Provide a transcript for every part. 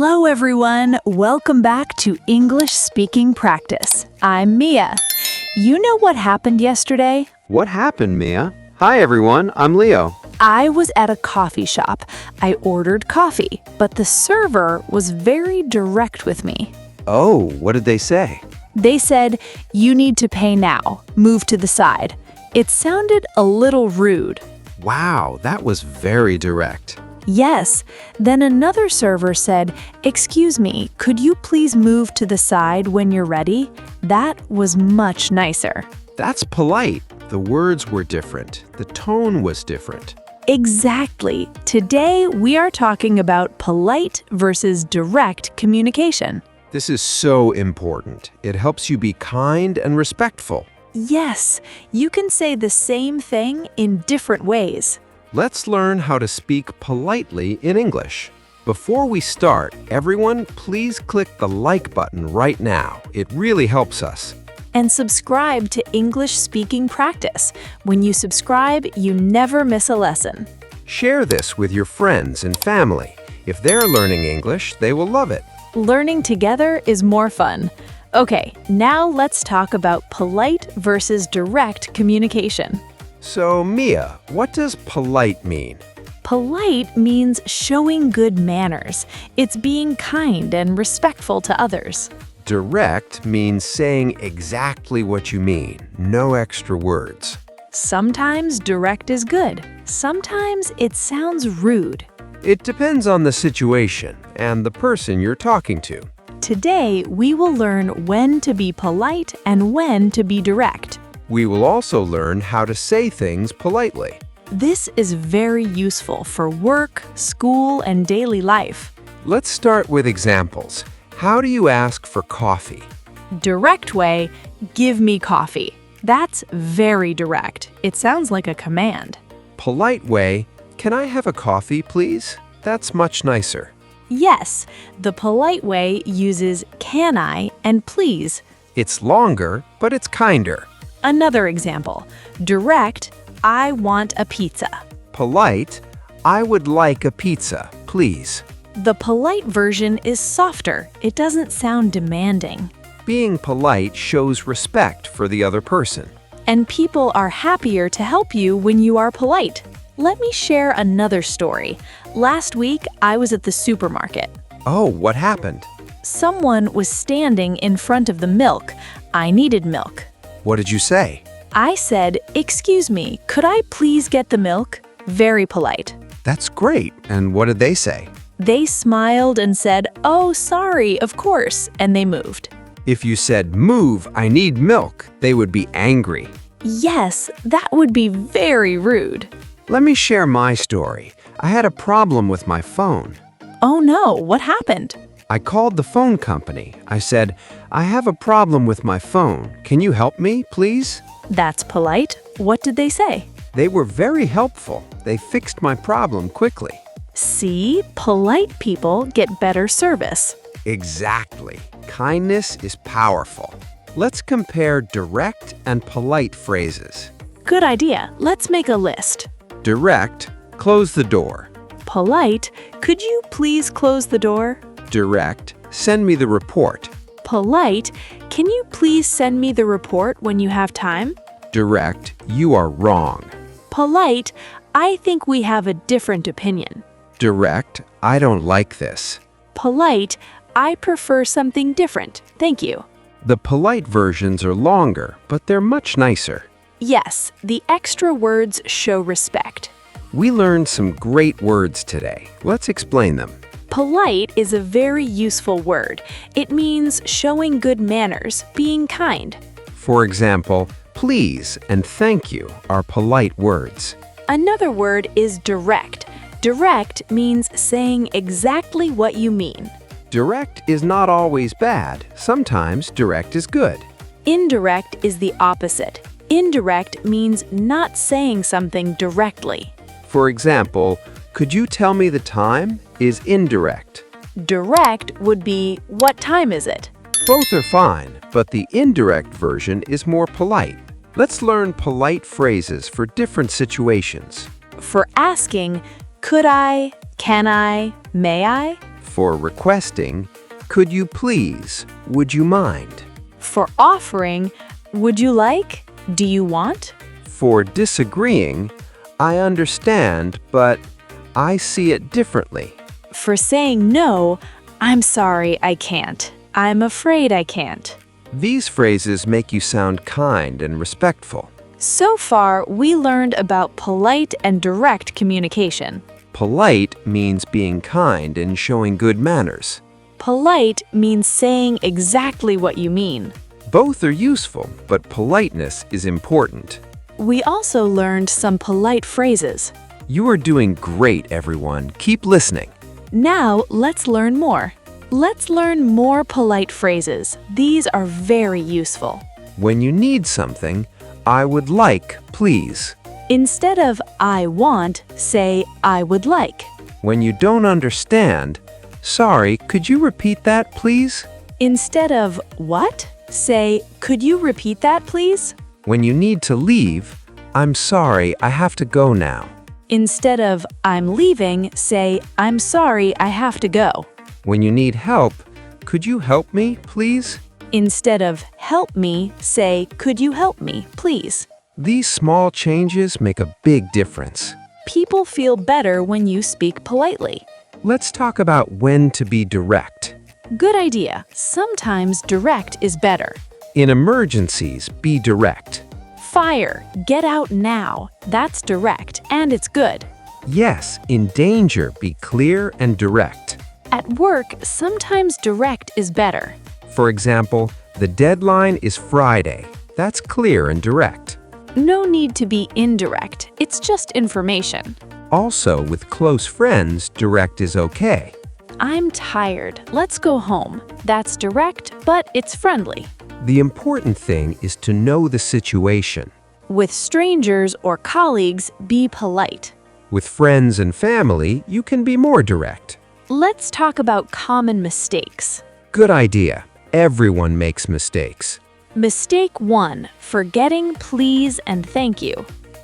Hello, everyone. Welcome back to English Speaking Practice. I'm Mia. You know what happened yesterday? What happened, Mia? Hi, everyone. I'm Leo. I was at a coffee shop. I ordered coffee, but the server was very direct with me. Oh, what did they say? They said, "You need to pay now. Move to the side." It sounded a little rude. Wow, that was very direct. Yes. Then another server said, "Excuse me, could you please move to the side when you're ready?" That was much nicer. That's polite. The words were different. The tone was different. Exactly. Today, we are talking about polite versus direct communication. This is so important. It helps you be kind and respectful. Yes, you can say the same thing in different ways. Let's learn how to speak politely in English. Before we start, everyone, please click the like button right now. It really helps us. And subscribe to English Speaking Practice. When you subscribe, you never miss a lesson. Share this with your friends and family. If they're learning English, they will love it. Learning together is more fun. Okay, now let's talk about polite versus direct communication. So, Mia, what does polite mean? Polite means showing good manners. It's being kind and respectful to others. Direct means saying exactly what you mean, no extra words. Sometimes direct is good. Sometimes it sounds rude. It depends on the situation and the person you're talking to. Today, we will learn when to be polite and when to be direct. We will also learn how to say things politely. This is very useful for work, school, and daily life. Let's start with examples. How do you ask for coffee? Direct way, give me coffee. That's very direct. It sounds like a command. Polite way, can I have a coffee, please? That's much nicer. Yes, the polite way uses can I and please. It's longer, but it's kinder. Another example, direct, I want a pizza. Polite, I would like a pizza, please. The polite version is softer. It doesn't sound demanding. Being polite shows respect for the other person. And people are happier to help you when you are polite. Let me share another story. Last week, I was at the supermarket. Oh, what happened? Someone was standing in front of the milk. I needed milk. What did you say? I said, "Excuse me, could I please get the milk?" Very polite. That's great. And what did they say? They smiled and said, "Oh, sorry, of course," and they moved. If you said, "Move, I need milk," they would be angry. Yes, that would be very rude. Let me share my story. I had a problem with my phone. Oh no, what happened? I called the phone company. I said, "I have a problem with my phone. Can you help me, please?" That's polite. What did they say? They were very helpful. They fixed my problem quickly. See, polite people get better service. Exactly. Kindness is powerful. Let's compare direct and polite phrases. Good idea. Let's make a list. Direct, close the door. Polite, could you please close the door? Direct, send me the report. Polite, can you please send me the report when you have time? Direct, you are wrong. Polite, I think we have a different opinion. Direct, I don't like this. Polite, I prefer something different. Thank you. The polite versions are longer, but they're much nicer. Yes, the extra words show respect. We learned some great words today. Let's explain them. Polite is a very useful word. It means showing good manners, being kind. For example, please and thank you are polite words. Another word is direct. Direct means saying exactly what you mean. Direct is not always bad. Sometimes direct is good. Indirect is the opposite. Indirect means not saying something directly. For example, could you tell me the time is indirect. Direct would be, what time is it? Both are fine, but the indirect version is more polite. Let's learn polite phrases for different situations. For asking, could I, can I, may I? For requesting, could you please? Would you mind? For offering, would you like? Do you want? For disagreeing, I understand, but I see it differently. For saying no, I'm sorry, I can't. I'm afraid I can't. These phrases make you sound kind and respectful. So far, we learned about polite and direct communication. Polite means being kind and showing good manners. Polite means saying exactly what you mean. Both are useful, but politeness is important. We also learned some polite phrases. You are doing great, everyone. Keep listening. Now, let's learn more. Let's learn more polite phrases. These are very useful. When you need something, I would like, please. Instead of I want, say I would like. When you don't understand, sorry, could you repeat that, please? Instead of what, say could you repeat that, please? When you need to leave, I'm sorry, I have to go now. Instead of I'm leaving, say I'm sorry, I have to go. When you need help, could you help me, please? Instead of help me, say could you help me, please? These small changes make a big difference. People feel better when you speak politely. Let's talk about when to be direct. Good idea. Sometimes direct is better. In emergencies, be direct. Fire, get out now. That's direct, and it's good. Yes, in danger, be clear and direct. At work, sometimes direct is better. For example, the deadline is Friday. That's clear and direct. No need to be indirect. It's just information. Also, with close friends, direct is okay. I'm tired. Let's go home. That's direct, but it's friendly. The important thing is to know the situation. With strangers or colleagues, be polite. With friends and family, you can be more direct. Let's talk about common mistakes. Good idea. Everyone makes mistakes. Mistake 1, forgetting please and thank you.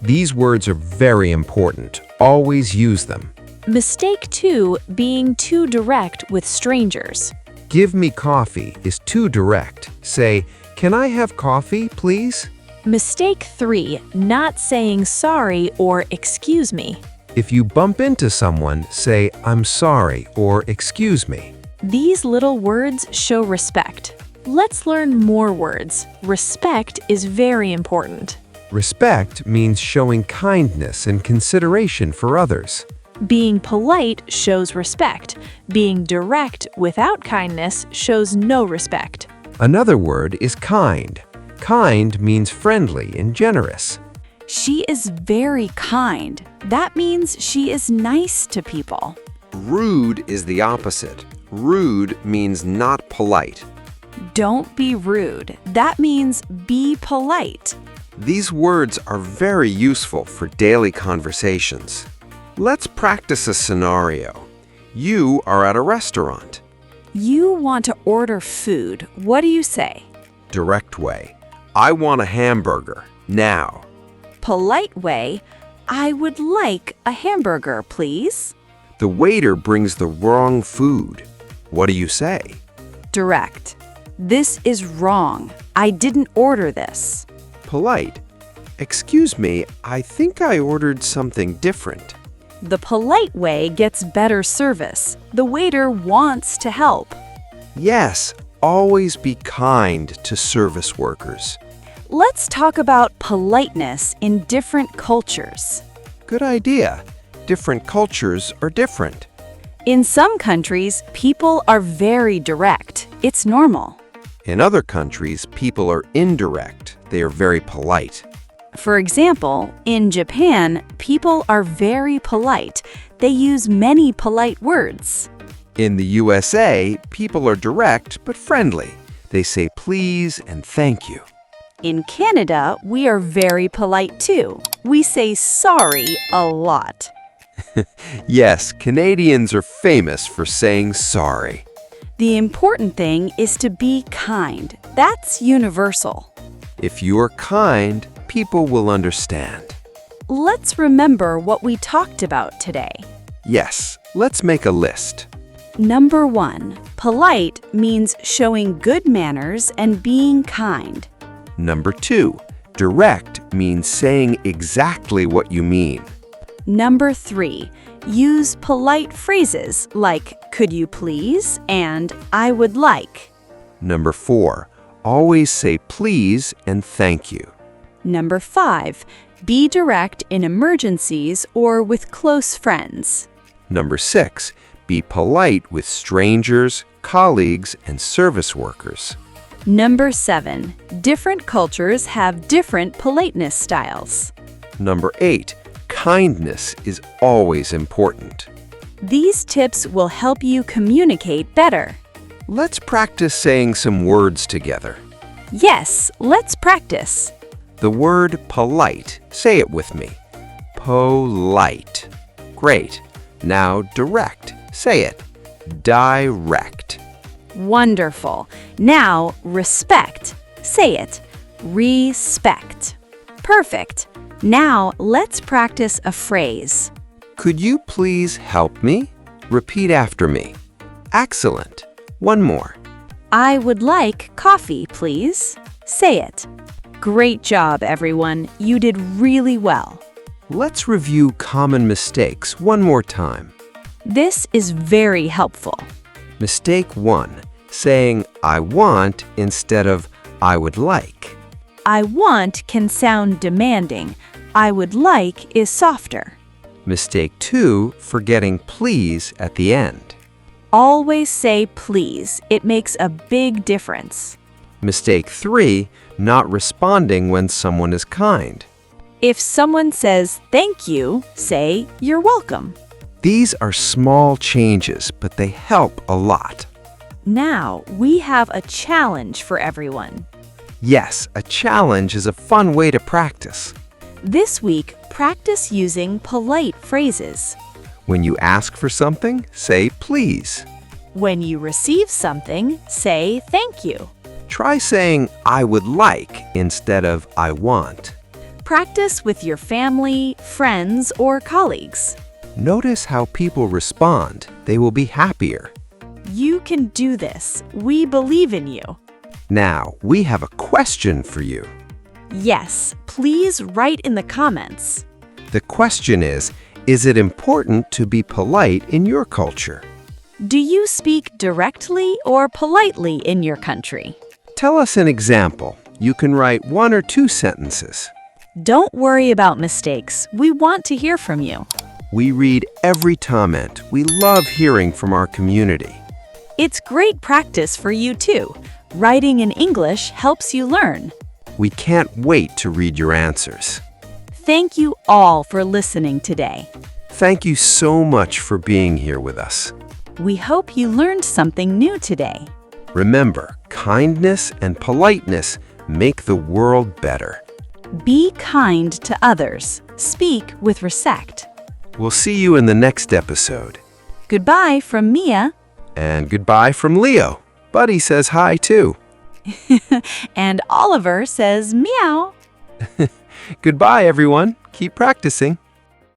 These words are very important. Always use them. Mistake 2, being too direct with strangers. Give me coffee is too direct. Say, can I have coffee, please? Mistake 3, not saying sorry or excuse me. If you bump into someone, say, I'm sorry or excuse me. These little words show respect. Let's learn more words. Respect is very important. Respect means showing kindness and consideration for others. Being polite shows respect. Being direct without kindness shows no respect. Another word is kind. Kind means friendly and generous. She is very kind. That means she is nice to people. Rude is the opposite. Rude means not polite. Don't be rude. That means be polite. These words are very useful for daily conversations. Let's practice a scenario. You are at a restaurant. You want to order food. What do you say? Direct way. I want a hamburger, now. Polite way. I would like a hamburger, please. The waiter brings the wrong food. What do you say? Direct. This is wrong. I didn't order this. Polite. Excuse me, I think I ordered something different. The polite way gets better service. The waiter wants to help. Yes, always be kind to service workers. Let's talk about politeness in different cultures. Good idea. Different cultures are different. In some countries, people are very direct. It's normal. In other countries, people are indirect. They are very polite. For example, in Japan, people are very polite. They use many polite words. In the USA, people are direct but friendly. They say please and thank you. In Canada, we are very polite too. We say sorry a lot. Yes, Canadians are famous for saying sorry. The important thing is to be kind. That's universal. If you are kind, people will understand. Let's remember what we talked about today. Yes, let's make a list. Number 1. Polite means showing good manners and being kind. Number 2. Direct means saying exactly what you mean. Number 3. Use polite phrases like could you please and I would like. Number 4. Always say please and thank you. Number 5. Be direct in emergencies or with close friends. Number 6. Be polite with strangers, colleagues, and service workers. Number 7. Different cultures have different politeness styles. Number 8. Kindness is always important. These tips will help you communicate better. Let's practice saying some words together. Yes, let's practice. The word polite, say it with me. Polite. Great. Now direct, say it. Direct. Wonderful. Now, respect. Say it. Respect. Perfect. Now, let's practice a phrase. Could you please help me? Repeat after me. Excellent. One more. I would like coffee, please. Say it. Great job, everyone. You did really well. Let's review common mistakes one more time. This is very helpful. Mistake 1. Saying I want instead of I would like. I want can sound demanding. I would like is softer. Mistake 2. Forgetting please at the end. Always say please. It makes a big difference. Mistake 3. Not responding when someone is kind. If someone says thank you, say you're welcome. These are small changes, but they help a lot. Now, we have a challenge for everyone. Yes, a challenge is a fun way to practice. This week, practice using polite phrases. When you ask for something, say please. When you receive something, say thank you. Try saying I would like instead of I want. Practice with your family, friends, or colleagues. Notice how people respond. They will be happier. You can do this. We believe in you. Now, we have a question for you. Yes, please write in the comments. The question is it important to be polite in your culture? Do you speak directly or politely in your country? Tell us an example. You can write 1 or 2 sentences. Don't worry about mistakes. We want to hear from you. We read every comment. We love hearing from our community. It's great practice for you too. Writing in English helps you learn. We can't wait to read your answers. Thank you all for listening today. Thank you so much for being here with us. We hope you learned something new today. Remember, kindness and politeness make the world better. Be kind to others. Speak with respect. We'll see you in the next episode. Goodbye from Mia. And goodbye from Leo. Buddy says hi too. And Oliver says meow. Goodbye, everyone. Keep practicing.